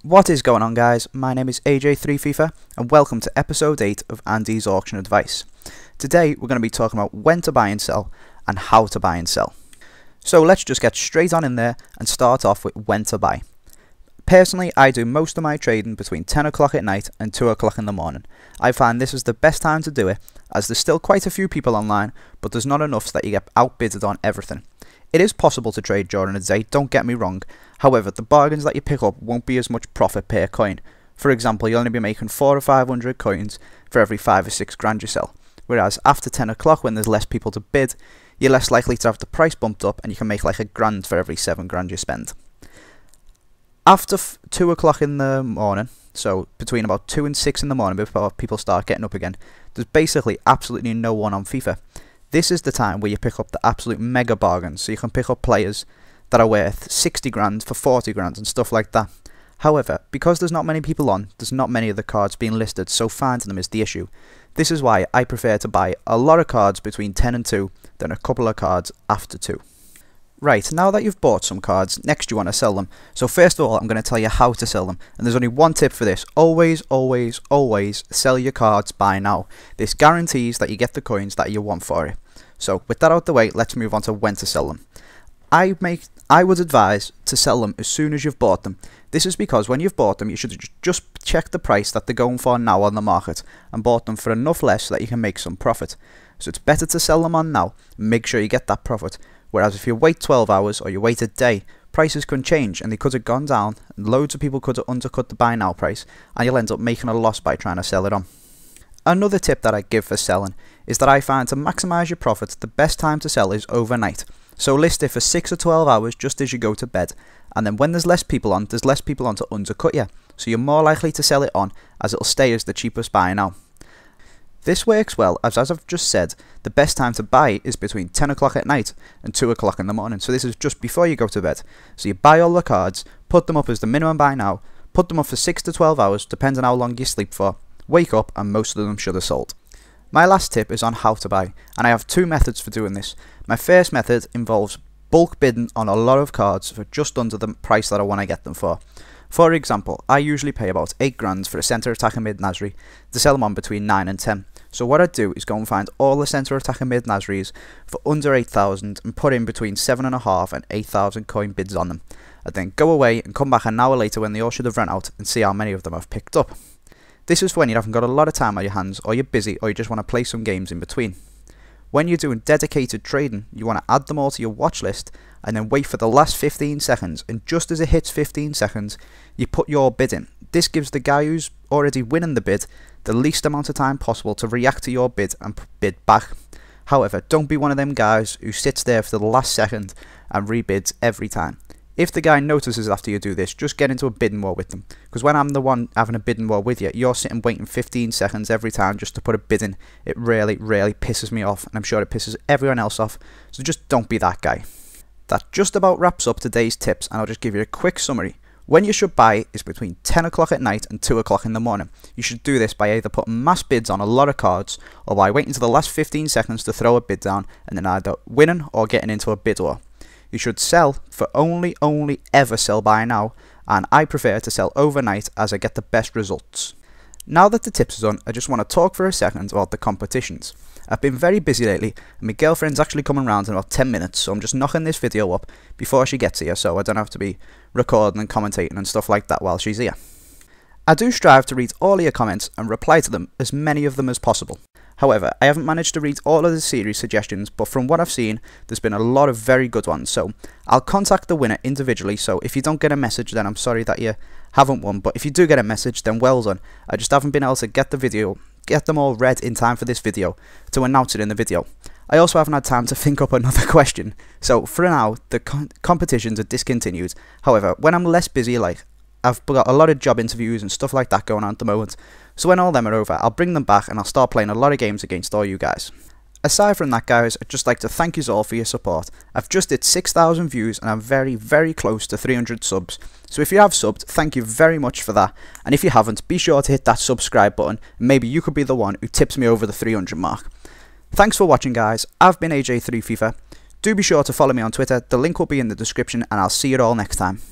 What is going on, guys? My name is AJ3FIFA and welcome to episode 8 of Andy's Auction Advice. Today we're going to be talking about when to buy and sell and how to buy and sell. So let's just get straight on in there and start off with when to buy. Personally, I do most of my trading between 10 o'clock at night and 2 o'clock in the morning. I find this is the best time to do it, as there's still quite a few people online, but there's not enough so that you get outbidded on everything. It is possible to trade during the day, don't get me wrong. However, the bargains that you pick up won't be as much profit per coin. For example, you'll only be making 400 or 500 coins for every 5 or 6 grand you sell. Whereas after 10 o'clock, when there's less people to bid, you're less likely to have the price bumped up and you can make like £1 for every 7 grand you spend. After 2 o'clock in the morning, so between about 2 and 6 in the morning before people start getting up again, there's basically absolutely no one on FIFA. This is the time where you pick up the absolute mega bargains, so you can pick up players that are worth 60 grand for 40 grand and stuff like that. However, because there's not many people on, there's not many of the cards being listed, so finding them is the issue. This is why I prefer to buy a lot of cards between 10 and 2 than a couple of cards after 2. Right, now that you've bought some cards, next you want to sell them. So first of all, I'm going to tell you how to sell them. And there's only one tip for this. Always sell your cards by now. This guarantees that you get the coins that you want for it. So with that out the way, let's move on to when to sell them. I would advise to sell them as soon as you've bought them. This is because when you've bought them, you should just check the price that they're going for now on the market and bought them for enough less so that you can make some profit. So it's better to sell them on now and make sure you get that profit. Whereas if you wait 12 hours or you wait a day, prices can change and they could have gone down and loads of people could have undercut the buy now price and you'll end up making a loss by trying to sell it on. Another tip that I give for selling is that I find to maximise your profits, the best time to sell is overnight. So list it for 6 or 12 hours just as you go to bed, and then when there's less people on to undercut you, so you're more likely to sell it on as it'll stay as the cheapest buy now. This works well as I've just said, the best time to buy is between 10 o'clock at night and 2 o'clock in the morning, so this is just before you go to bed. So you buy all the cards, put them up as the minimum buy now, put them up for 6 to 12 hours depending on how long you sleep for, wake up and most of them should have sold. My last tip is on how to buy, and I have 2 methods for doing this. My first method involves bulk bidding on a lot of cards for just under the price that I want to get them for. For example, I usually pay about 8 grand for a centre attacking mid Nasri to sell them on between 9 and 10. So what I do is go and find all the centre attacking mid Nasris for under 8,000 and put in between 7.5 and 8,000 coin bids on them. I then go away and come back an hour later when they all should have run out and see how many of them I've picked up. This is when you haven't got a lot of time on your hands, or you're busy, or you just want to play some games in between. When you're doing dedicated trading, you want to add them all to your watch list and then wait for the last 15 seconds, and just as it hits 15 seconds, you put your bid in. This gives the guy who's already winning the bid the least amount of time possible to react to your bid and bid back. However, don't be one of them guys who sits there for the last second and rebids every time. If the guy notices after you do this, just get into a bidding war with them. Because when I'm the one having a bidding war with you, you're sitting waiting 15 seconds every time just to put a bid in. It really pisses me off, and I'm sure it pisses everyone else off. So just don't be that guy. That just about wraps up today's tips, and I'll just give you a quick summary. When you should buy is between 10 o'clock at night and 2 o'clock in the morning. You should do this by either putting mass bids on a lot of cards, or by waiting to the last 15 seconds to throw a bid down and then either winning or getting into a bid war. You should sell for only ever sell by now, and I prefer to sell overnight as I get the best results. Now that the tips are done, I just want to talk for a second about the competitions. I've been very busy lately, and my girlfriend's actually coming around in about 10 minutes, so I'm just knocking this video up before she gets here so I don't have to be recording and commentating and stuff like that while she's here. I do strive to read all of your comments and reply to them, as many of them as possible. However, I haven't managed to read all of the series suggestions, but from what I've seen, there's been a lot of very good ones, so I'll contact the winner individually. So if you don't get a message, then I'm sorry that you haven't won, but if you do get a message, then well done. I just haven't been able to get them all read in time for this video to announce it in the video. I also haven't had time to think up another question, so for now the competitions are discontinued. However, when I'm less busy, like I've got a lot of job interviews and stuff like that going on at the moment, so when all them are over, I'll bring them back and I'll start playing a lot of games against all you guys. Aside from that, guys, I'd just like to thank you all for your support. I've just hit 6,000 views and I'm very close to 300 subs. So if you have subbed, thank you very much for that. And if you haven't, be sure to hit that subscribe button, and maybe you could be the one who tips me over the 300 mark. Thanks for watching, guys. I've been AJ3FIFA. Do be sure to follow me on Twitter. The link will be in the description, and I'll see you all next time.